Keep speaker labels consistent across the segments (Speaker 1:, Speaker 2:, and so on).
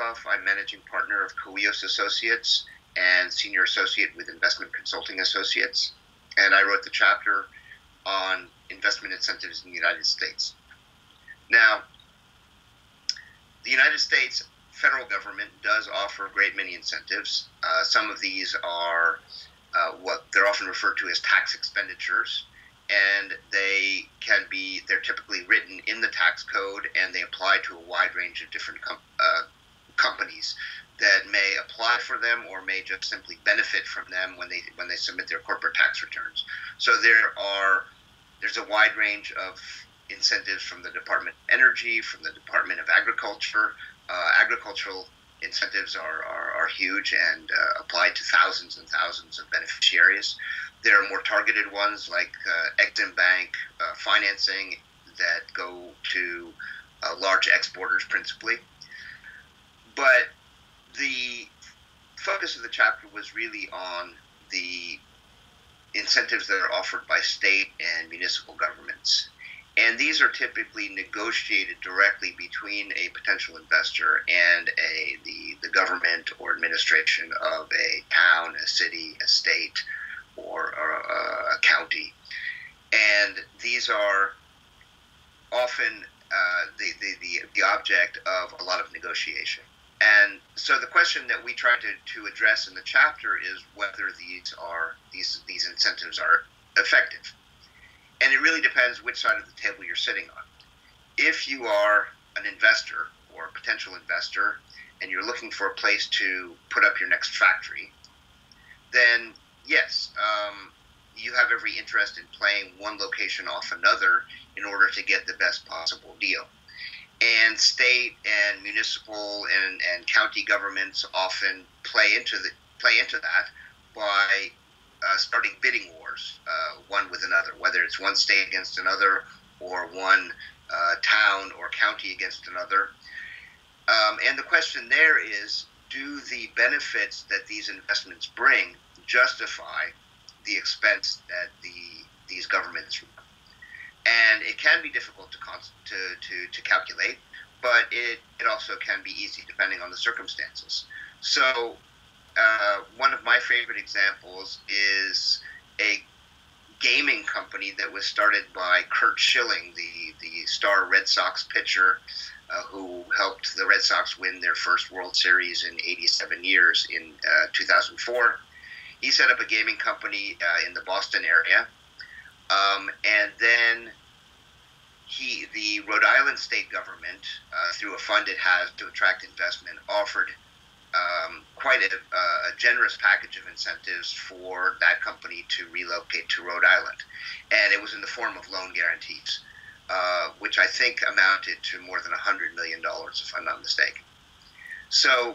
Speaker 1: Krakoff. I'm managing partner of Koios Associates and senior associate with Investment Consulting Associates. And I wrote the chapter on investment incentives in the United States. Now, the United States federal government does offer a great many incentives. Some of these are what they're often referred to as tax expenditures, and they're typically written in the tax code, and they apply to a wide range of different companies that may apply for them or may just simply benefit from them when they submit their corporate tax returns. So there's a wide range of incentives from the Department of Energy, from the Department of Agriculture. Agricultural incentives are huge and apply to thousands and thousands of beneficiaries. There are more targeted ones like Exim Bank financing that go to large exporters principally. But the focus of the chapter was really on the incentives that are offered by state and municipal governments. And these are typically negotiated directly between a potential investor and the government or administration of a town, a city, a state, or a county. And these are often the object of a lot of negotiation. And so the question that we try to address in the chapter is whether these incentives are effective. And it really depends which side of the table you're sitting on. If you are an investor or a potential investor and you're looking for a place to put up your next factory, then yes, you have every interest in playing one location off another in order to get the best possible deal. And state and municipal and county governments often play into that by starting bidding wars, one with another, whether it's one state against another or one town or county against another. And the question there is, do the benefits that these investments bring justify the expense that these governments run? And it can be difficult to calculate, but it also can be easy depending on the circumstances. So one of my favorite examples is a gaming company that was started by Curt Schilling, the star Red Sox pitcher who helped the Red Sox win their first World Series in 87 years in 2004. He set up a gaming company in the Boston area. And then the Rhode Island state government, through a fund it has to attract investment, offered quite a generous package of incentives for that company to relocate to Rhode Island. And it was in the form of loan guarantees, which I think amounted to more than $100 million, if I'm not mistaken. So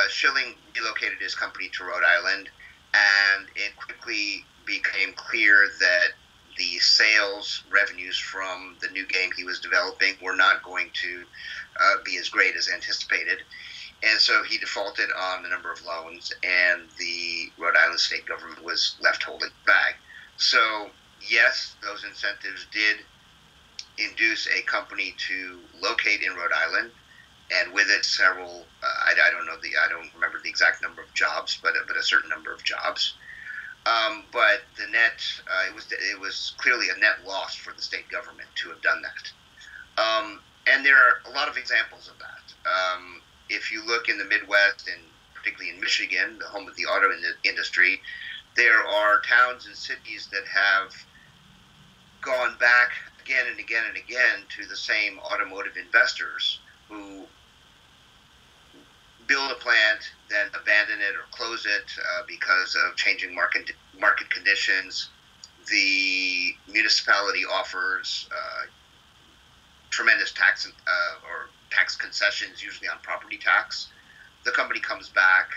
Speaker 1: Schilling relocated his company to Rhode Island, and it quickly became clear that the sales revenues from the new game he was developing were not going to be as great as anticipated. And so he defaulted on a number of loans, and the Rhode Island state government was left holding the bag. So, yes, those incentives did induce a company to locate in Rhode Island, and with it several, I don't remember the exact number of jobs, but a certain number of jobs. But the net, it was clearly a net loss for the state government to have done that. And there are a lot of examples of that. If you look in the Midwest, and particularly in Michigan, the home of the auto industry, there are towns and cities that have gone back again and again and again to the same automotive investors who build a plant, then abandon it or close it because of changing market conditions. The municipality offers tremendous tax concessions, usually on property tax. The company comes back,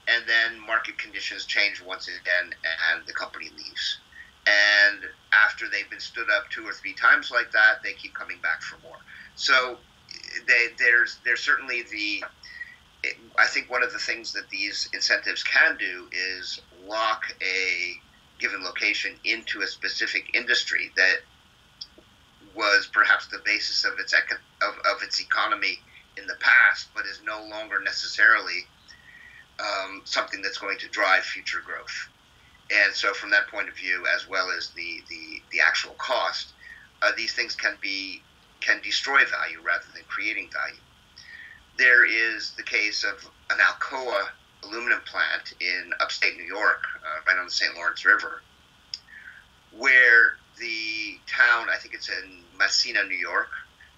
Speaker 1: and then market conditions change once again, and the company leaves. And after they've been stood up 2 or 3 times like that, they keep coming back for more. So there's certainly I think one of the things that these incentives can do is lock a given location into a specific industry that was perhaps the basis of its economy in the past, but is no longer necessarily something that's going to drive future growth. And so from that point of view, as well as the actual cost, these things can destroy value rather than creating value. There is the case of an Alcoa aluminum plant in upstate New York, right on the St. Lawrence River, where the town, I think it's in Messina, New York,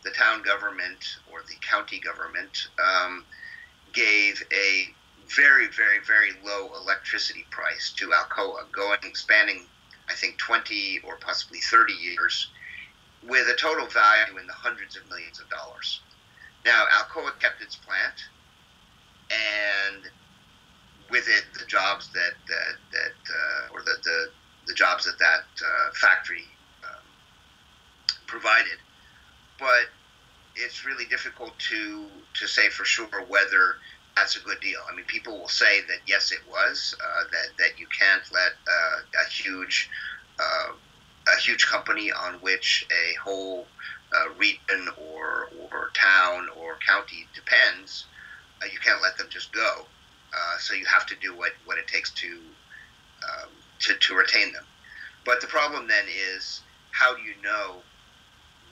Speaker 1: the town government or the county government gave a very, very, very low electricity price to Alcoa, spanning, I think, 20 or possibly 30 years, with a total value in the hundreds of millions of dollars. Now, Alcoa kept its plant, and with it, the jobs the jobs that factory provided. But it's really difficult to say for sure whether that's a good deal. I mean, people will say that yes, it was. That you can't let a huge company on which a whole region or town or county depends, you can't let them just go. So you have to do what it takes to retain them. But the problem then is, how do you know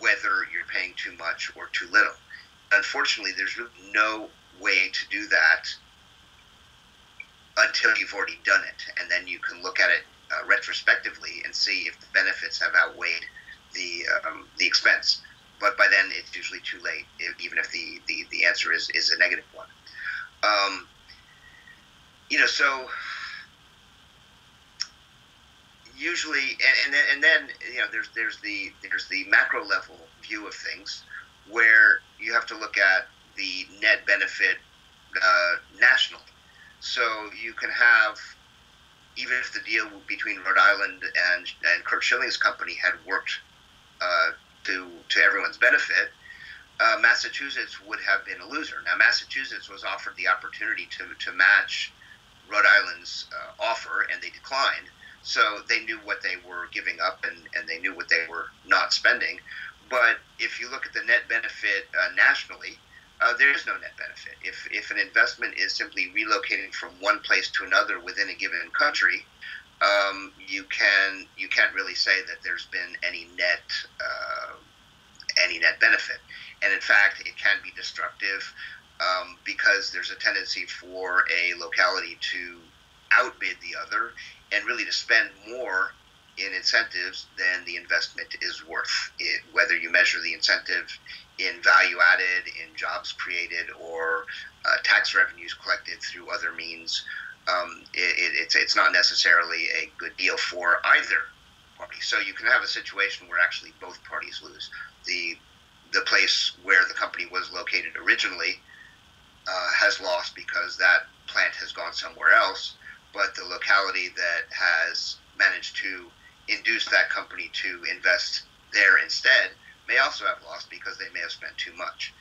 Speaker 1: whether you're paying too much or too little? Unfortunately, there's really no way to do that until you've already done it, and then you can look at it retrospectively and see if the benefits have outweighed the expense. But by then, it's usually too late, even if the answer is a negative one. So usually, and then there's the macro level view of things, where you have to look at the net benefit nationally. So you can have, even if the deal between Rhode Island and Kurt Schilling's company had worked to everyone's benefit, Massachusetts would have been a loser. Now, Massachusetts was offered the opportunity to match Rhode Island's offer, and they declined. So they knew what they were giving up, and they knew what they were not spending. But if you look at the net benefit nationally, there is no net benefit. If an investment is simply relocating from one place to another within a given country, you can't really say that there's been any net benefit. And in fact, it can be destructive because there's a tendency for a locality to outbid the other and really to spend more in incentives than the investment is worth. Whether you measure the incentive in value added, in jobs created, or tax revenues collected through other means, it's not necessarily a good deal for either party. So you can have a situation where actually both parties lose. The place where the company was located originally has lost because that plant has gone somewhere else, but the locality that has managed to induce that company to invest there instead may also have lost because they may have spent too much.